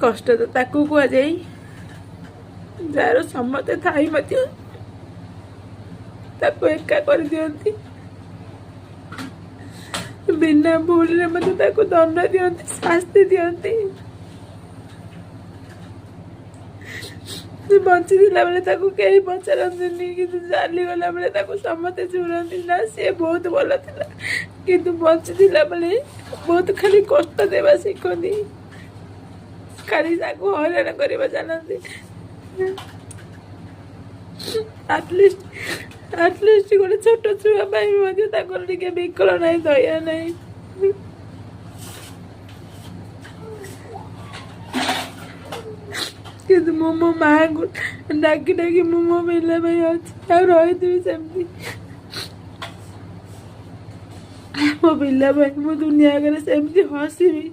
कष्ट तो ताकू कुआ जाई जार समते थाई मध्य ताकू एका कर दियंती बिना भूल रे मते ताकू दंड दियंती शास्ति दियंती बंची बेले कहीं पचारती कि चली गला बेले समस्ते चुरती ना सी बहुत भल था कि बंची बेले बहुत खाली कष्ट देवा शिखती खाली हईराण करवा जानती आटलिस्ट गोटे छोट छुआ विकल ना दया ना कि मो माँ को डाकी डाकी मो पिला अच्छी रही सेमती मो पिला मो दुनिया आगे सेमती हसबी।